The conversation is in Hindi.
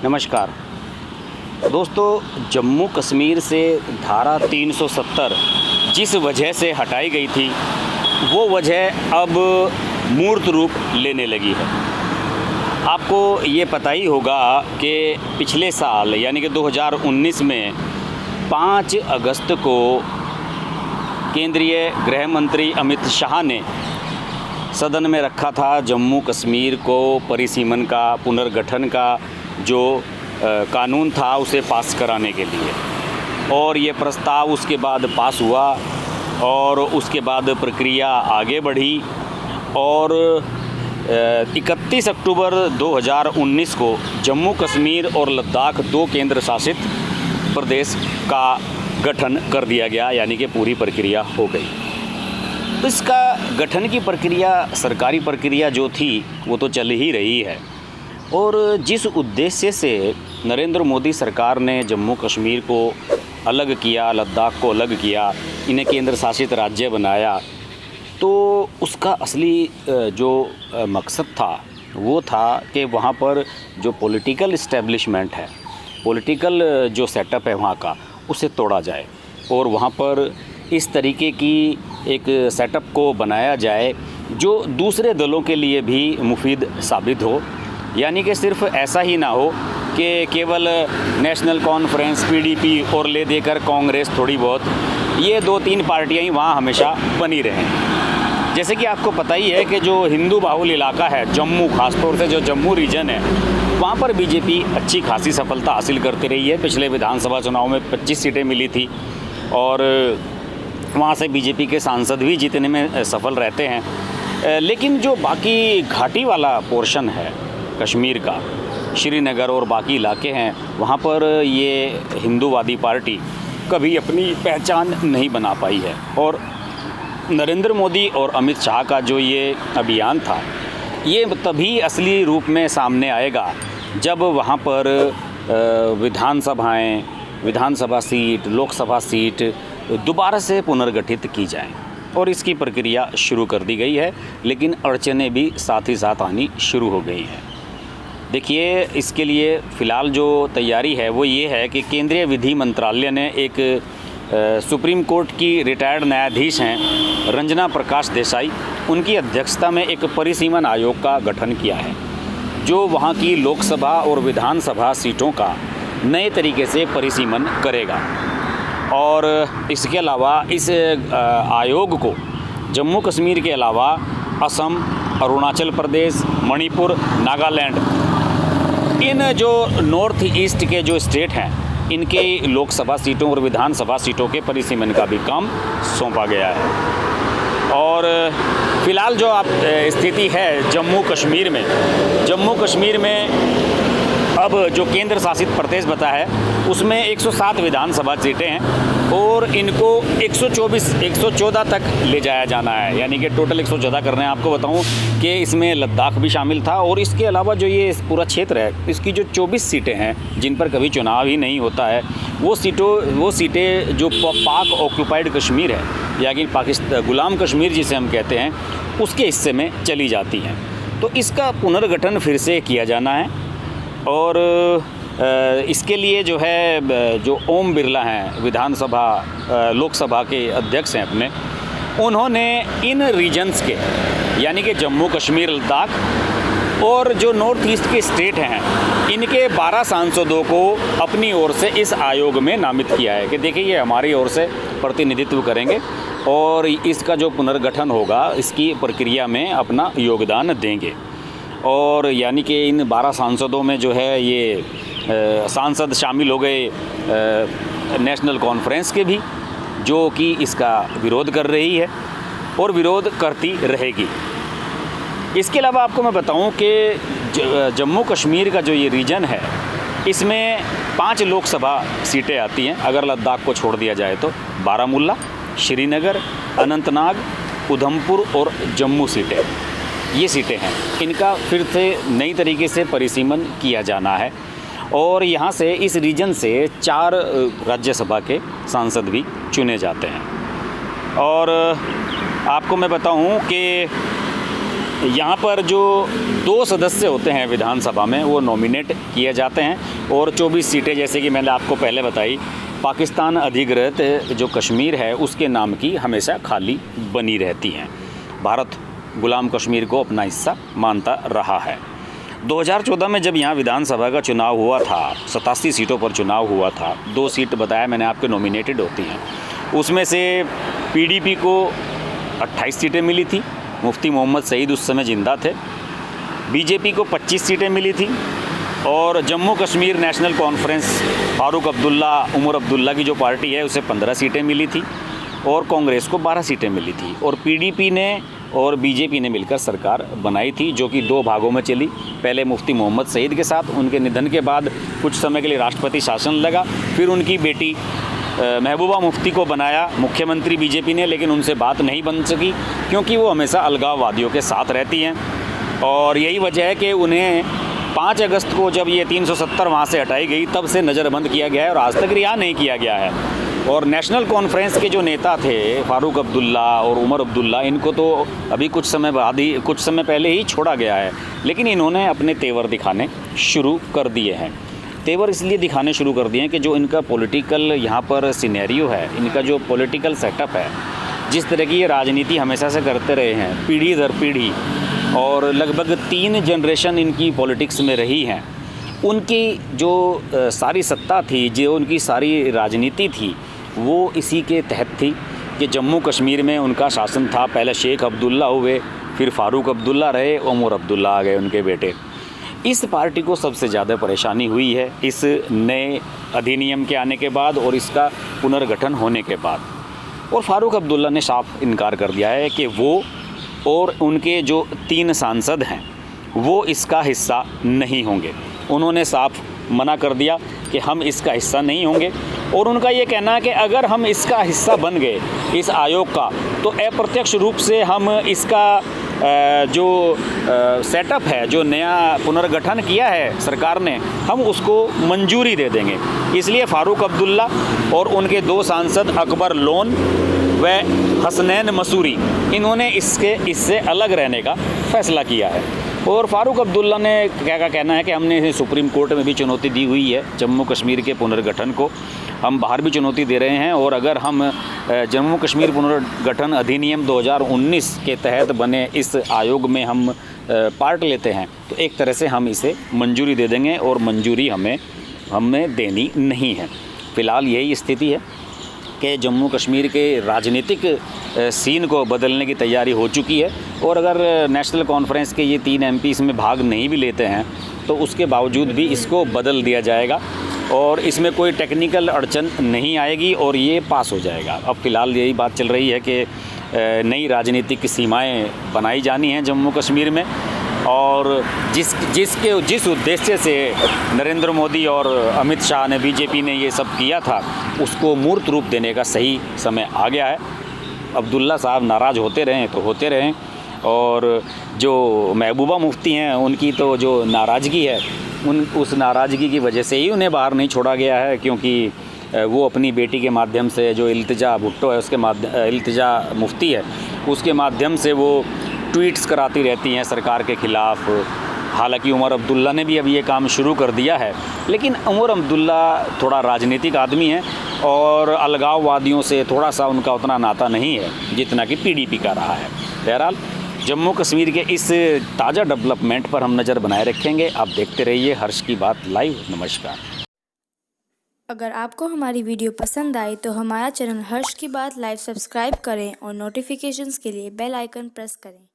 नमस्कार दोस्तों, जम्मू कश्मीर से धारा 370 जिस वजह से हटाई गई थी वो वजह अब मूर्त रूप लेने लगी है। आपको ये पता ही होगा कि पिछले साल यानी कि 2019 में 5 अगस्त को केंद्रीय गृह मंत्री अमित शाह ने सदन में रखा था जम्मू कश्मीर को परिसीमन का पुनर्गठन का जो कानून था उसे पास कराने के लिए, और ये प्रस्ताव उसके बाद पास हुआ और उसके बाद प्रक्रिया आगे बढ़ी और 31 अक्टूबर 2019 को जम्मू कश्मीर और लद्दाख 2 केंद्र शासित प्रदेश का गठन कर दिया गया, यानी कि पूरी प्रक्रिया हो गई। तो इसका गठन की प्रक्रिया, सरकारी प्रक्रिया जो थी वो तो चल ही रही है, और जिस उद्देश्य से नरेंद्र मोदी सरकार ने जम्मू कश्मीर को अलग किया, लद्दाख को अलग किया, इन्हें केंद्र शासित राज्य बनाया, तो उसका असली जो मकसद था वो था कि वहाँ पर जो पॉलिटिकल इस्टेब्लिशमेंट है, पॉलिटिकल जो सेटअप है वहाँ का, उसे तोड़ा जाए और वहाँ पर इस तरीके की एक सेटअप को बनाया जाए जो दूसरे दलों के लिए भी मुफीद साबित हो। यानी कि सिर्फ ऐसा ही ना हो कि केवल नेशनल कॉन्फ्रेंस, पीडीपी और ले देकर कांग्रेस थोड़ी बहुत, ये 2-3 पार्टियां ही वहाँ हमेशा बनी रहें। जैसे कि आपको पता ही है कि जो हिंदू बाहुल इलाका है जम्मू, ख़ासतौर से जो जम्मू रीजन है, वहाँ पर बीजेपी अच्छी खासी सफलता हासिल करती रही है। पिछले विधानसभा चुनाव में 25 सीटें मिली थी और वहाँ से बीजेपी के सांसद भी जीतने में सफल रहते हैं। लेकिन जो बाकी घाटी वाला पोर्शन है कश्मीर का, श्रीनगर और बाकी इलाके हैं, वहाँ पर ये हिंदूवादी पार्टी कभी अपनी पहचान नहीं बना पाई है। और नरेंद्र मोदी और अमित शाह का जो ये अभियान था, ये तभी असली रूप में सामने आएगा जब वहाँ पर विधानसभा सीट, लोकसभा सीट दोबारा से पुनर्गठित की जाएं, और इसकी प्रक्रिया शुरू कर दी गई है। लेकिन अड़चनें भी साथ ही साथ आनी शुरू हो गई हैं। देखिए, इसके लिए फ़िलहाल जो तैयारी है वो ये है कि केंद्रीय विधि मंत्रालय ने एक सुप्रीम कोर्ट की रिटायर्ड न्यायाधीश हैं रंजना प्रकाश देसाई, उनकी अध्यक्षता में एक परिसीमन आयोग का गठन किया है जो वहाँ की लोकसभा और विधानसभा सीटों का नए तरीके से परिसीमन करेगा। और इसके अलावा इस आयोग को जम्मू कश्मीर के अलावा असम, अरुणाचल प्रदेश, मणिपुर, नागालैंड, इन जो नॉर्थ ईस्ट के जो स्टेट हैं, इनके लोकसभा सीटों और विधानसभा सीटों के परिसीमन का भी काम सौंपा गया है। और फ़िलहाल जो आप स्थिति है जम्मू कश्मीर में अब जो केंद्र शासित प्रदेश बता है उसमें 107 विधानसभा सीटें हैं और इनको 114 तक ले जाया जाना है, यानी कि टोटल 114 करने हैं। आपको बताऊं कि इसमें लद्दाख भी शामिल था, और इसके अलावा जो ये पूरा क्षेत्र है, इसकी जो 24 सीटें हैं जिन पर कभी चुनाव ही नहीं होता है, वो सीटें जो पाक ऑक्यूपाइड कश्मीर है, यानी पाकिस्तान गुलाम कश्मीर जिसे हम कहते हैं, उसके हिस्से में चली जाती हैं। तो इसका पुनर्गठन फिर से किया जाना है। और इसके लिए जो है, जो ओम बिरला हैं लोकसभा के अध्यक्ष हैं अपने, उन्होंने इन रीजन्स के, यानी कि जम्मू कश्मीर, लद्दाख और जो नॉर्थ ईस्ट के स्टेट हैं, इनके 12 सांसदों को अपनी ओर से इस आयोग में नामित किया है कि देखिए ये हमारी ओर से प्रतिनिधित्व करेंगे और इसका जो पुनर्गठन होगा इसकी प्रक्रिया में अपना योगदान देंगे। और यानी कि इन 12 सांसदों में जो है ये सांसद शामिल हो गए नेशनल कॉन्फ्रेंस के भी, जो कि इसका विरोध कर रही है और विरोध करती रहेगी। इसके अलावा आपको मैं बताऊं कि जम्मू कश्मीर का जो ये रीजन है, इसमें 5 लोकसभा सीटें आती हैं अगर लद्दाख को छोड़ दिया जाए तो। बारामूला, श्रीनगर, अनंतनाग, उधमपुर और जम्मू सीटें, ये सीटें हैं। इनका फिर से नई तरीके से परिसीमन किया जाना है और यहाँ से, इस रीजन से 4 राज्यसभा के सांसद भी चुने जाते हैं। और आपको मैं बताऊं कि यहाँ पर जो 2 सदस्य होते हैं विधानसभा में वो नॉमिनेट किए जाते हैं और 24 सीटें, जैसे कि मैंने आपको पहले बताई, पाकिस्तान अधिकृत जो कश्मीर है उसके नाम की हमेशा खाली बनी रहती हैं। भारत गुलाम कश्मीर को अपना हिस्सा मानता रहा है। 2014 में जब यहाँ विधानसभा का चुनाव हुआ था, 87 सीटों पर चुनाव हुआ था, 2 सीट बताया मैंने आपके नॉमिनेटेड होती हैं। उसमें से पीडीपी को 28 सीटें मिली थी, मुफ्ती मोहम्मद सईद उस समय ज़िंदा थे। बीजेपी को 25 सीटें मिली थी और जम्मू कश्मीर नेशनल कॉन्फ्रेंस फारूक अब्दुल्ला, उमर अब्दुल्ला की जो पार्टी है उसे 15 सीटें मिली थी और कांग्रेस को 12 सीटें मिली थी और पीडीपी ने और बीजेपी ने मिलकर सरकार बनाई थी, जो कि 2 भागों में चली। पहले मुफ्ती मोहम्मद सईद के साथ, उनके निधन के बाद कुछ समय के लिए राष्ट्रपति शासन लगा, फिर उनकी बेटी महबूबा मुफ्ती को बनाया मुख्यमंत्री बीजेपी ने, लेकिन उनसे बात नहीं बन सकी क्योंकि वो हमेशा अलगाववादियों के साथ रहती हैं और यही वजह है कि उन्हें 5 अगस्त को जब ये 370 वहाँ से हटाई गई तब से नज़रबंद किया गया है और आज तक रिहा नहीं किया गया है। और नेशनल कॉन्फ्रेंस के जो नेता थे फारूक अब्दुल्ला और उमर अब्दुल्ला, इनको तो अभी कुछ समय पहले ही छोड़ा गया है, लेकिन इन्होंने अपने तेवर दिखाने शुरू कर दिए हैं। तेवर इसलिए दिखाने शुरू कर दिए हैं कि जो इनका पॉलिटिकल यहाँ पर सिनेरियो है, इनका जो पॉलिटिकल सेटअप है, जिस तरह की ये राजनीति हमेशा से करते रहे हैं पीढ़ी दर पीढ़ी और लगभग 3 जनरेशन इनकी पॉलिटिक्स में रही हैं, उनकी जो सारी सत्ता थी, जो उनकी सारी राजनीति थी, वो इसी के तहत थी कि जम्मू कश्मीर में उनका शासन था। पहले शेख अब्दुल्ला हुए, फिर फारूक अब्दुल्ला रहे, उमर अब्दुल्ला आ गए उनके बेटे। इस पार्टी को सबसे ज़्यादा परेशानी हुई है इस नए अधिनियम के आने के बाद और इसका पुनर्गठन होने के बाद। और फारूक अब्दुल्ला ने साफ इनकार कर दिया है कि वो और उनके जो 3 सांसद हैं वो इसका हिस्सा नहीं होंगे। उन्होंने साफ मना कर दिया कि हम इसका हिस्सा नहीं होंगे और उनका ये कहना है कि अगर हम इसका हिस्सा बन गए इस आयोग का, तो अप्रत्यक्ष रूप से हम इसका जो सेटअप है, जो नया पुनर्गठन किया है सरकार ने, हम उसको मंजूरी दे देंगे। इसलिए फारूक अब्दुल्ला और उनके 2 सांसद अकबर लोन व हसनैन मसूरी, इन्होंने इससे अलग रहने का फ़ैसला किया है। और फारूक अब्दुल्ला ने क्या कहना है कि हमने सुप्रीम कोर्ट में भी चुनौती दी हुई है जम्मू कश्मीर के पुनर्गठन को, हम बाहर भी चुनौती दे रहे हैं और अगर हम जम्मू कश्मीर पुनर्गठन अधिनियम 2019 के तहत बने इस आयोग में हम पार्ट लेते हैं तो एक तरह से हम इसे मंजूरी दे देंगे और मंजूरी हमें देनी नहीं है। फ़िलहाल यही स्थिति है कि जम्मू कश्मीर के राजनीतिक सीन को बदलने की तैयारी हो चुकी है और अगर नेशनल कॉन्फ्रेंस के ये 3 MP इसमें भाग नहीं भी लेते हैं तो उसके बावजूद भी इसको बदल दिया जाएगा और इसमें कोई टेक्निकल अड़चन नहीं आएगी और ये पास हो जाएगा। अब फ़िलहाल यही बात चल रही है कि नई सीमाएं बनाई जानी हैं जम्मू कश्मीर में और जिस उद्देश्य से नरेंद्र मोदी और अमित शाह ने, बीजेपी ने ये सब किया था, उसको मूर्त रूप देने का सही समय आ गया है। अब्दुल्ला साहब नाराज़ होते रहें तो होते रहें और जो महबूबा मुफ्ती हैं उनकी तो जो नाराज़गी है उस नाराज़गी की वजह से ही उन्हें बाहर नहीं छोड़ा गया है, क्योंकि वो अपनी बेटी के माध्यम से, जो इल्तिजा भुट्टो है उसके इल्तिजा मुफ्ती है, उसके माध्यम से वो ट्वीट्स कराती रहती हैं सरकार के ख़िलाफ़। हालांकि उमर अब्दुल्ला ने भी अब ये काम शुरू कर दिया है, लेकिन उमर अब्दुल्ला थोड़ा राजनीतिक आदमी है और अलगाववादियों से थोड़ा सा उनका उतना नाता नहीं है जितना कि पीडीपी का रहा है। बहरहाल जम्मू कश्मीर के इस ताज़ा डेवलपमेंट पर हम नज़र बनाए रखेंगे। आप देखते रहिए हर्ष की बात लाइव। नमस्कार। अगर आपको हमारी वीडियो पसंद आई तो हमारा चैनल हर्ष की बात लाइव सब्सक्राइब करें और नोटिफिकेशंस के लिए बेल आइकन प्रेस करें।